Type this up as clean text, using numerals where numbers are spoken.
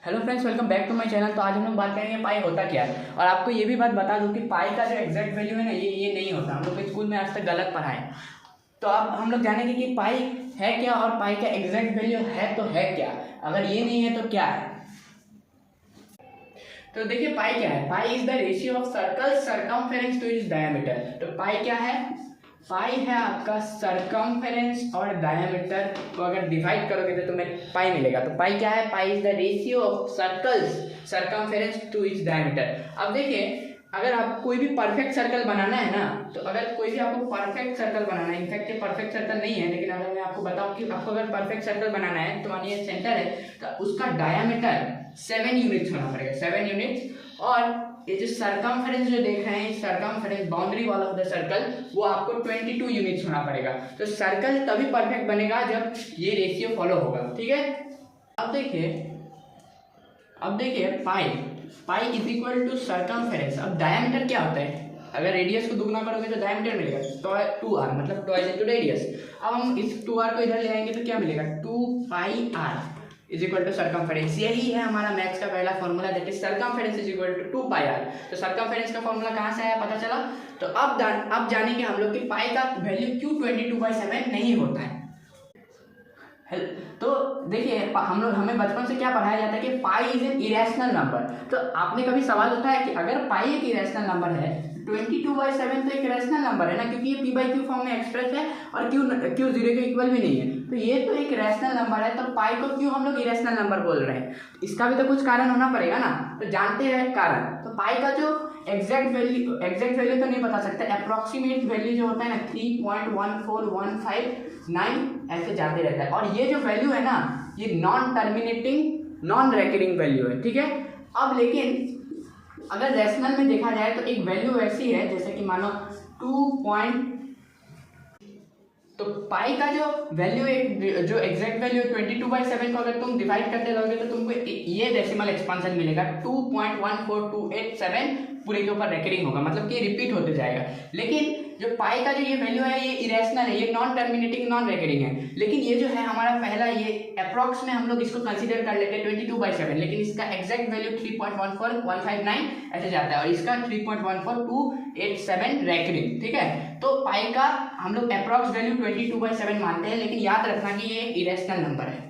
Hello friends, welcome back to my channel. तो आज हम लोग बात करेंगे पाई होता क्या है। और आपको ये भी बात बता दूं कि पाई का जो एग्जैक्ट वैल्यू है ना, ये नहीं होता। हम लोग स्कूल में आज तक गलत पढ़ा है। तो अब हम लोग जानेंगे कि पाई है क्या और पाई का एग्जैक्ट वैल्यू है तो है क्या, अगर ये नहीं है तो क्या है। तो देखिए पाई क्या है। Pi is the ratio of circle circumference to its diameter. तो पाई क्या है? पाई है आपका सरकमफेरेंस और डायमीटर को अगर डिवाइड करोगे तो तुम्हें पाई मिलेगा। तो पाई क्या है? Pi is the ratio of circle's circumference to its diameter. अब देखिए, अगर आप कोई भी परफेक्ट सर्कल बनाना है ना, तो अगर कोई भी आपको परफेक्ट सर्कल बनाना है, इनफैक्ट ये परफेक्ट सर्कल नहीं है, लेकिन अगर मैं आपको बताऊं कि आपको अगर परफेक्ट सर्कल बनाना है तो मानिए सेंटर है, तो उसका डायमीटर 7 यूनिट्स होना पड़ेगा, 7 यूनिट्स। और ये जो सरकमफेरेंस जो देख रहे हैं, circumference boundary wall of the circle, वो आपको 22 यूनिट्स होना पड़ेगा। तो सर्कल तभी परफेक्ट बनेगा जब ये रेशियो फॉलो होगा, ठीक है। अब देखिए pi is equal to circumference. अब डायमीटर क्या होता है? अगर रेडियस को दुगना करोगे तो डायमीटर मिलेगा, तो 2r, मतलब ट्वाइस इनटू रेडियस। अब हम इस 2r को इधर ले आएंगे तो क्या मिलेगा? 2πr is equal to circumference. यही है हमारा मैथ्स का पहला formula, that is circumference is equal to 2πr। तो सरकमफेरेंस का फॉर्मूला कहाँ से आया पता चला। तो अब जानेंगे हम लोग कि पाई का वैल्यू क्यों 22/7 नहीं होता है। तो देखिए, हमें बचपन से क्या पढ़ाया जाता है कि pi is an irrational number. तो आपने कभी सवाल उठाया है कि अगर पाई एक इरेशनल नंबर है, 22/7 तो एक रैशनल नंबर है ना, क्योंकि ये p/q फॉर्म में एक्सप्रेस है और q 0 के इक्वल भी नहीं है। तो ये तो एक रैशनल नंबर है, तो पाई को क्यों हम लोग इरेशनल नंबर बोल रहे हैं? इसका भी तो कुछ कारण होना पड़ेगा ना। तो जानते हैं कारण। तो पाई का जो एग्जैक्ट वैल्यू तो नहीं बता सकते, अप्रोक्सीमेट वैल्यू जो होता है ना 3.14159 ऐसे जाते रहता है। और ये जो वैल्यू है ना, ये non terminating non recurring value है, ठीक है। अब लेकिन अगर रैशनल में देखा जाए तो एक वैल्यू ऐसी है जैसे कि मानो 2. तो पाई का जो वैल्यू जो एग्जैक्ट वैल्यू 22/7 को अगर तुम डिवाइड करते रहोगे तो तुमको ये डेसिमल एक्सपांशन मिलेगा, 2.14287 पूरे के ऊपर रेकरिंग होगा, मतलब कि रिपीट होते जाएगा। लेकिन जो पाई का जो ये वैल्यू है, ये इरेशनल है, ये नॉन टर्मिनेटिंग नॉन रेकरिंग है। लेकिन ये जो है हमारा पहला, ये अप्रॉक्स में हम लोग इसको कंसीडर कर लेते हैं 22/7, लेकिन इसका एग्जैक्ट वैल्यू 3.14159 ऐसे जाता है और इसका 3.14287 रेकरिंग, ठीक है। तो पाई का हम लोग अप्रॉक्स वैल्यू 22/7 मानते हैं, लेकिन याद रखना कि ये इरेशनल नंबर है।